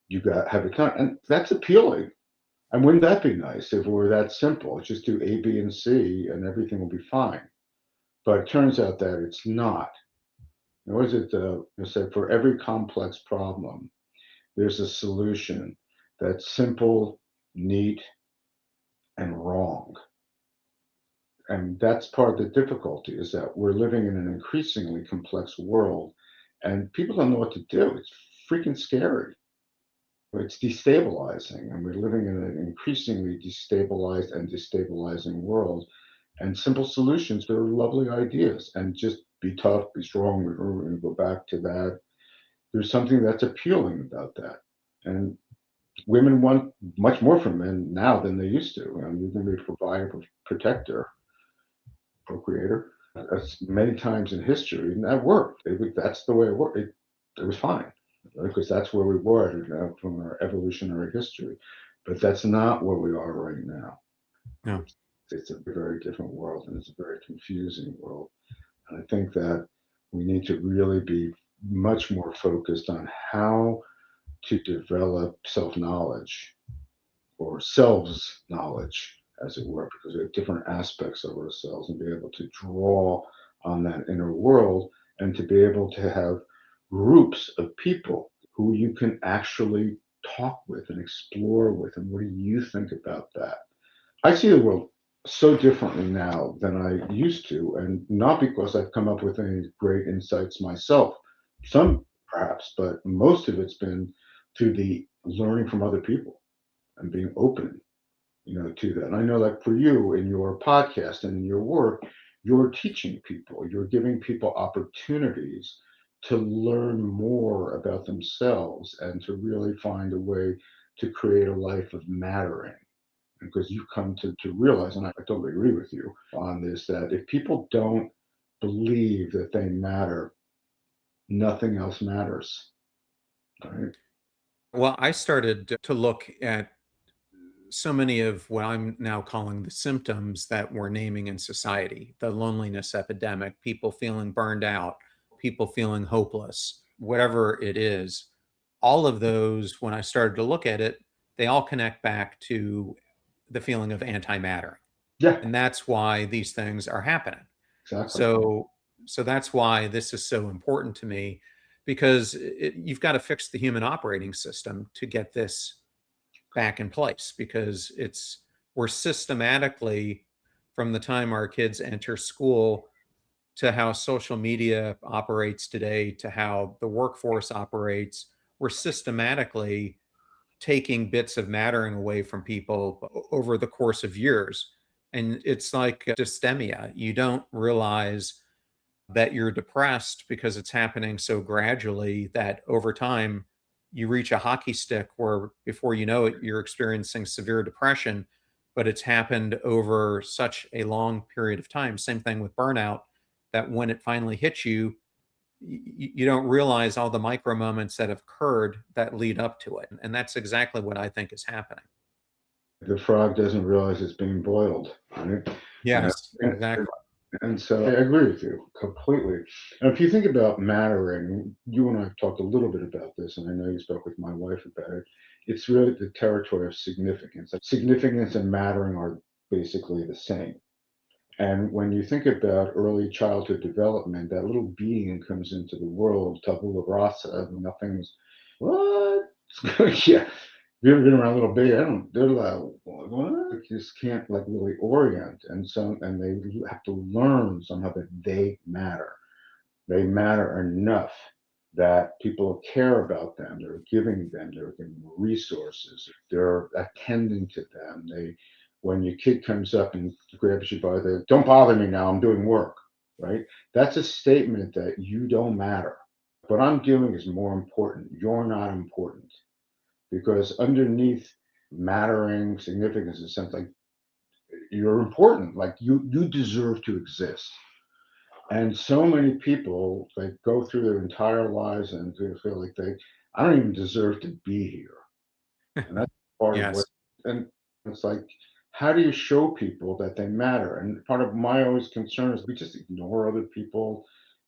you got have it done, and that's appealing. And wouldn't that be nice if it were that simple? Just do A, B, and C, and everything will be fine. But it turns out that it's not. Nor is it said for every complex problem, there's a solution that's simple, neat, and wrong. And that's part of the difficulty is that we're living in an increasingly complex world and people don't know what to do. It's freaking scary. It's destabilizing, and we're living in an increasingly destabilized and destabilizing world. And simple solutions are lovely ideas. And just be tough, be strong. We're going to go back to that. There's something that's appealing about that. And women want much more from men now than they used to. I mean, you're going to be a provider, protector, procreator. That's many times in history, and that worked. That's the way it worked. It was fine because that's where we were from our evolutionary history. But that's not where we are right now. Yeah. It's a very different world, and it's a very confusing world. And I think that we need to really be much more focused on how to develop self knowledge or selves knowledge, as it were, because we have different aspects of ourselves and be able to draw on that inner world and to be able to have groups of people who you can actually talk with and explore with. And what do you think about that? I see the world so differently now than I used to, and not because I've come up with any great insights myself. Some perhaps, but most of it's been through the learning from other people and being open, to that. And I know that for you in your podcast and in your work, you're teaching people, you're giving people opportunities to learn more about themselves and to really find a way to create a life of mattering. Because you've come to realize, and I totally agree with you on this, that if people don't believe that they matter, nothing else matters. Right? Well, I started to look at so many of what I'm now calling the symptoms that we're naming in society, the loneliness epidemic, people feeling burned out, people feeling hopeless, whatever it is, all of those, when I started to look at it, they all connect back to the feeling of antimatter. Yeah, And that's why these things are happening. exactly. So, so that's why this is so important to me, because you've got to fix the human operating system to get this back in place, because we're systematically, from the time our kids enter school to how social media operates today to how the workforce operates, we're systematically taking bits of mattering away from people over the course of years. And it's like dysthemia. You don't realize that you're depressed because it's happening so gradually that over time you reach a hockey stick where before you know it, you're experiencing severe depression, but it's happened over such a long period of time. Same thing with burnout, that when it finally hits you, you don't realize all the micro moments that have occurred that lead up to it. And that's exactly what I think is happening. The frog doesn't realize it's being boiled, right? You know, Yes, and, exactly. and so I agree with you completely. And if you think about mattering, you and I have talked a little bit about this, and I know you spoke with my wife about it. It's really the territory of significance. Like significance and mattering are basically the same. And when you think about early childhood development, that little being comes into the world, tabula rasa, nothing's what? Yeah. You ever been around a little baby? I don't. They're like, what? You just can't like really orient, and they have to learn somehow that they matter. They matter enough that people care about them. They're giving them resources. They're attending to them. When your kid comes up and grabs you by the, don't bother me now, I'm doing work, right? That's a statement that you don't matter. What I'm doing is more important. You're not important because underneath mattering significance is something like you're important. Like you deserve to exist. And so many people like go through their entire lives and they feel like I don't even deserve to be here. And that's part of what, Yes. and it's like, how do you show people that they matter? And part of my always concern is we just ignore other people,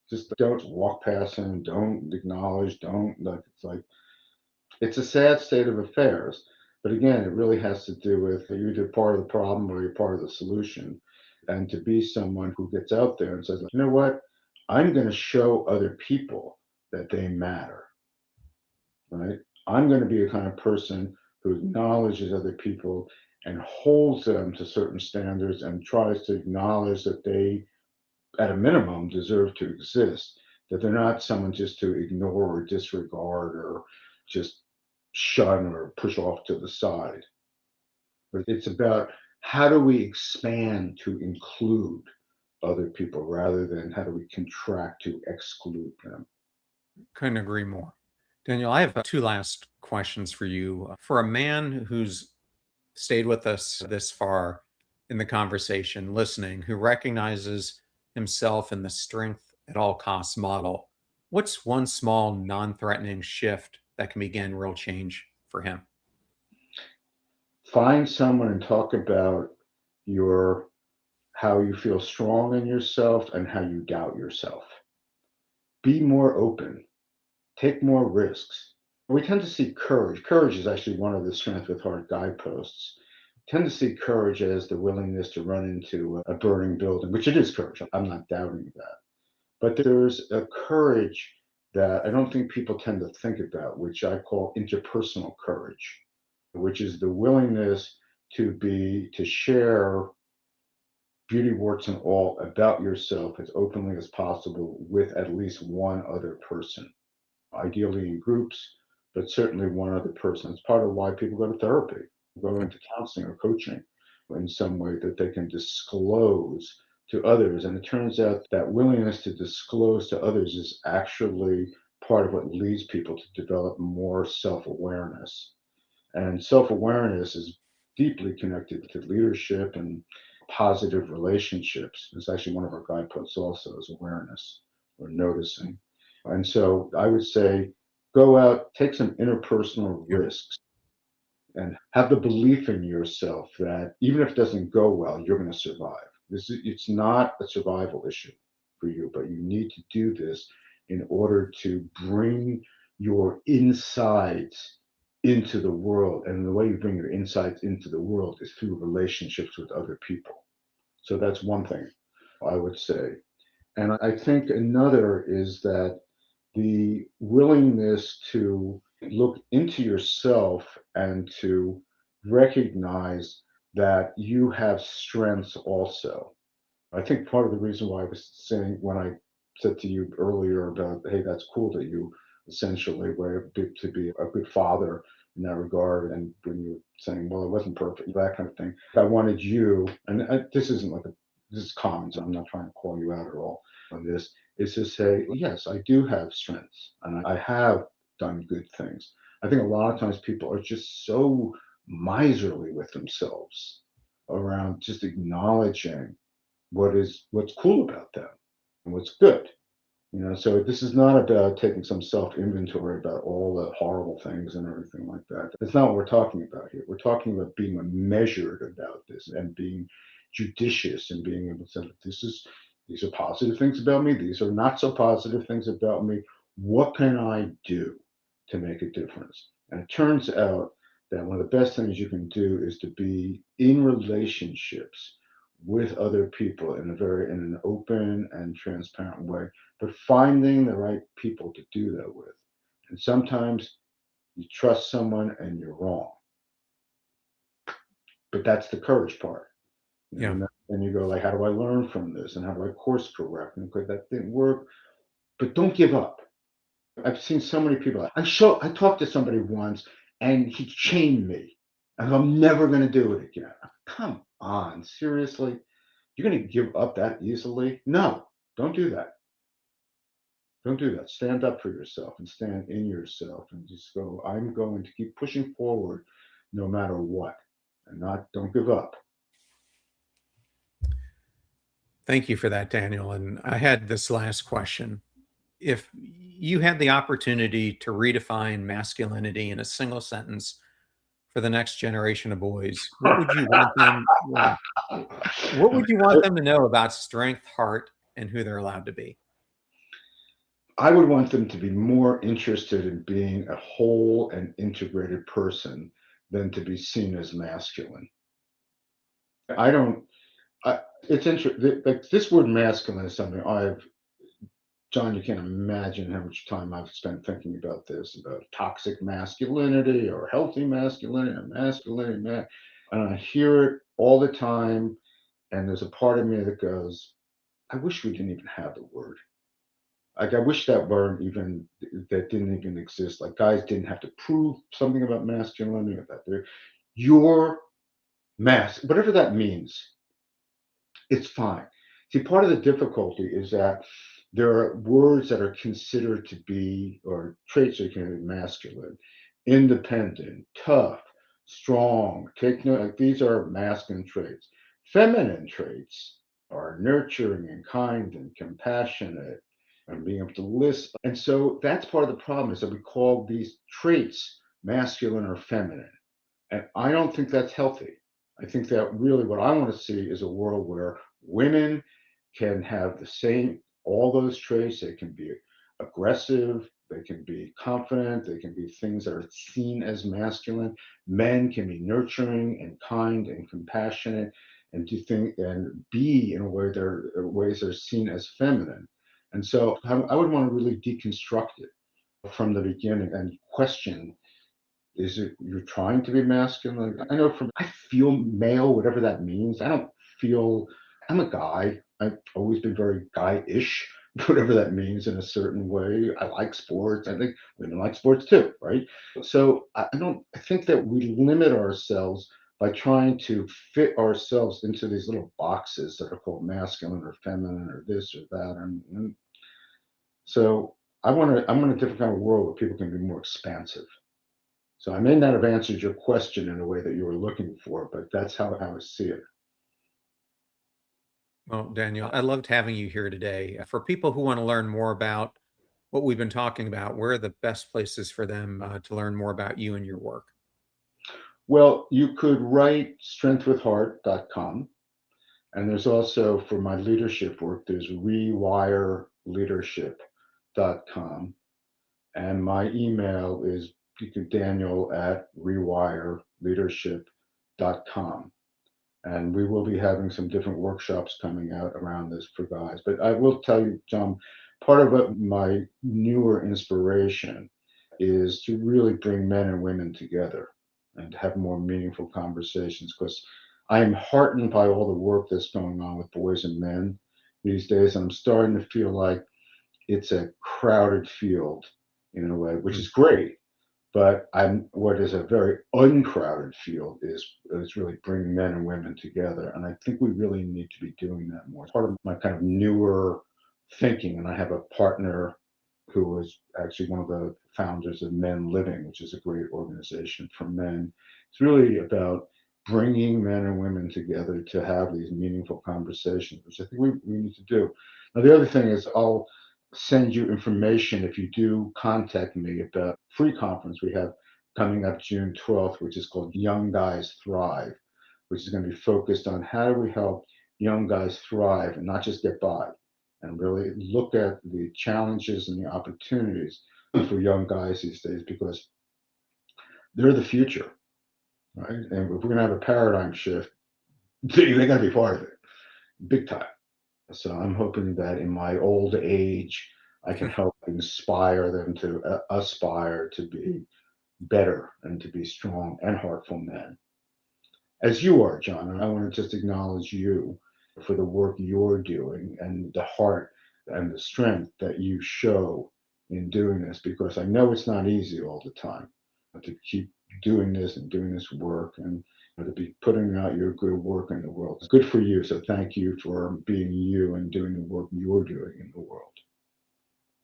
just don't walk past them, don't acknowledge, don't like, it's a sad state of affairs. But again, it really has to do with you're either part of the problem or you're part of the solution. And to be someone who gets out there and says, you know what, I'm going to show other people that they matter, right? I'm going to be a kind of person who acknowledges other people and holds them to certain standards and tries to acknowledge that they, at a minimum, deserve to exist, that they're not someone just to ignore or disregard or just shun or push off to the side. But it's about how do we expand to include other people rather than how do we contract to exclude them. Couldn't agree more. Daniel, I have two last questions for you. For a man who's stayed with us this far in the conversation, listening, who recognizes himself in the strength at all costs model, what's one small, non threatening shift that can begin real change for him? Find someone and talk about your how you feel strong in yourself and how you doubt yourself. Be more open, take more risks. We tend to see courage. Courage is actually one of the strength with heart guideposts. Tend to see courage as the willingness to run into a burning building, which it is courage. I'm not doubting that. But there's a courage that I don't think people tend to think about, which I call interpersonal courage, which is the willingness to share beauty, warts, and all about yourself as openly as possible with at least one other person, ideally in groups, but certainly one other person. It's part of why people go to therapy, go Okay. into counseling or coaching in some way that they can disclose to others. And it turns out that willingness to disclose to others is actually part of what leads people to develop more self awareness. And self awareness is deeply connected to leadership and positive relationships. It's actually one of our guideposts also is awareness or noticing. And so I would say go out, take some interpersonal Yeah. risks, and have the belief in yourself that even if it doesn't go well, you're going to survive. It's not a survival issue for you, but you need to do this in order to bring your insides into the world. And the way you bring your insides into the world is through relationships with other people. So that's one thing I would say. And I think another is that the willingness to look into yourself and to recognize that you have strengths also. I think part of the reason why I was saying when I said to you earlier about, hey, that's cool that you essentially were to be a good father in that regard. And when you were saying, well, it wasn't perfect, that kind of thing. I wanted you, and this isn't like this is common, so I'm not trying to call you out at all on this, is to say, yes, I do have strengths and I have done good things. I think a lot of times people are just so miserly with themselves around just acknowledging what's cool about them and what's good. So this is not about taking some self inventory about all the horrible things and everything like that. That's not what we're talking about here. We're talking about being measured about this and being judicious and being able to say, these are positive things about me, these are not so positive things about me. What can I do to make a difference? And it turns out that one of the best things you can do is to be in relationships with other people in an open and transparent way, but finding the right people to do that with. And sometimes you trust someone and you're wrong, but that's the courage part. Yeah. And you go like, how do I learn from this, and how do I course correct? And okay, that didn't work, but don't give up. I've seen so many people. I talked to somebody once, and he chained me, and I'm never going to do it again. Come on, seriously, you're going to give up that easily? No, don't do that. Don't do that. Stand up for yourself and stand in yourself and just go, I'm going to keep pushing forward no matter what, and don't give up. Thank you for that, Daniel. And I had this last question. If you had the opportunity to redefine masculinity in a single sentence for the next generation of boys, what would you want them? Yeah, what would you want them to know about strength, heart, and who they're allowed to be? I would want them to be more interested in being a whole and integrated person than to be seen as masculine. I don't, it's interesting. Like this word masculine is something John, you can't imagine how much time I've spent thinking about this, about toxic masculinity or healthy masculinity or masculinity, and I hear it all the time. And there's a part of me that goes, I wish we didn't even have the word. Like I wish that didn't even exist. Like guys didn't have to prove something about masculinity or that they're your whatever that means, it's fine. See, part of the difficulty is that there are words that are considered to be, or traits that are considered masculine, independent, tough, strong, take no, like these are masculine traits. Feminine traits are nurturing and kind and compassionate and being able to listen. And so that's part of the problem is that we call these traits masculine or feminine. And I don't think that's healthy. I think that really what I want to see is a world where women can have all those traits. They can be aggressive, they can be confident, they can be things that are seen as masculine. Men can be nurturing and kind and compassionate and do things and be in a way ways that are seen as feminine. And so I would want to really deconstruct it from the beginning and question, is it you're trying to be masculine? I know I feel male, whatever that means. I don't feel I'm a guy. I've always been very guy-ish, whatever that means in a certain way. I like sports. I think women like sports too, right? So I think that we limit ourselves by trying to fit ourselves into these little boxes that are called masculine or feminine or this or that. And so I want a different kind of world where people can be more expansive. So I may not have answered your question in a way that you were looking for, but that's how I see it. Well, Daniel, I loved having you here today. For people who want to learn more about what we've been talking about, where are the best places for them to learn more about you and your work? Well, you could write strengthwithheart.com. And there's also, for my leadership work, there's rewireleadership.com. And my email is daniel@rewireleadership.com. And we will be having some different workshops coming out around this for guys. But I will tell you, John, part of what my newer inspiration is to really bring men and women together and have more meaningful conversations, because I am heartened by all the work that's going on with boys and men these days. I'm starting to feel like it's a crowded field in a way, which Mm. is great. But what is a very uncrowded field is really bringing men and women together, and I think we really need to be doing that more. Part of my kind of newer thinking, and I have a partner who was actually one of the founders of Men Living, which is a great organization for men. It's really about bringing men and women together to have these meaningful conversations, which I think we need to do. Now, the other thing is I'll send you information if you do contact me about free conference we have coming up June 12th, which is called Young Guys Thrive, which is going to be focused on how do we help young guys thrive and not just get by, and really look at the challenges and the opportunities for young guys these days, because they're the future, right? And if we're going to have a paradigm shift, they're going to be part of it big time. So I'm hoping that in my old age, I can help inspire them to aspire to be better and to be strong and heartful men, as you are, John. And I want to just acknowledge you for the work you're doing and the heart and the strength that you show in doing this, because I know it's not easy all the time to keep doing this and doing this work, and to be putting out your good work in the world. It's good for you. So thank you for being you and doing the work you're doing in the world.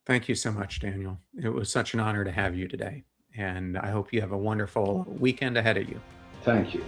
Thank you so much, Daniel. It was such an honor to have you today. And I hope you have a wonderful weekend ahead of you. Thank you.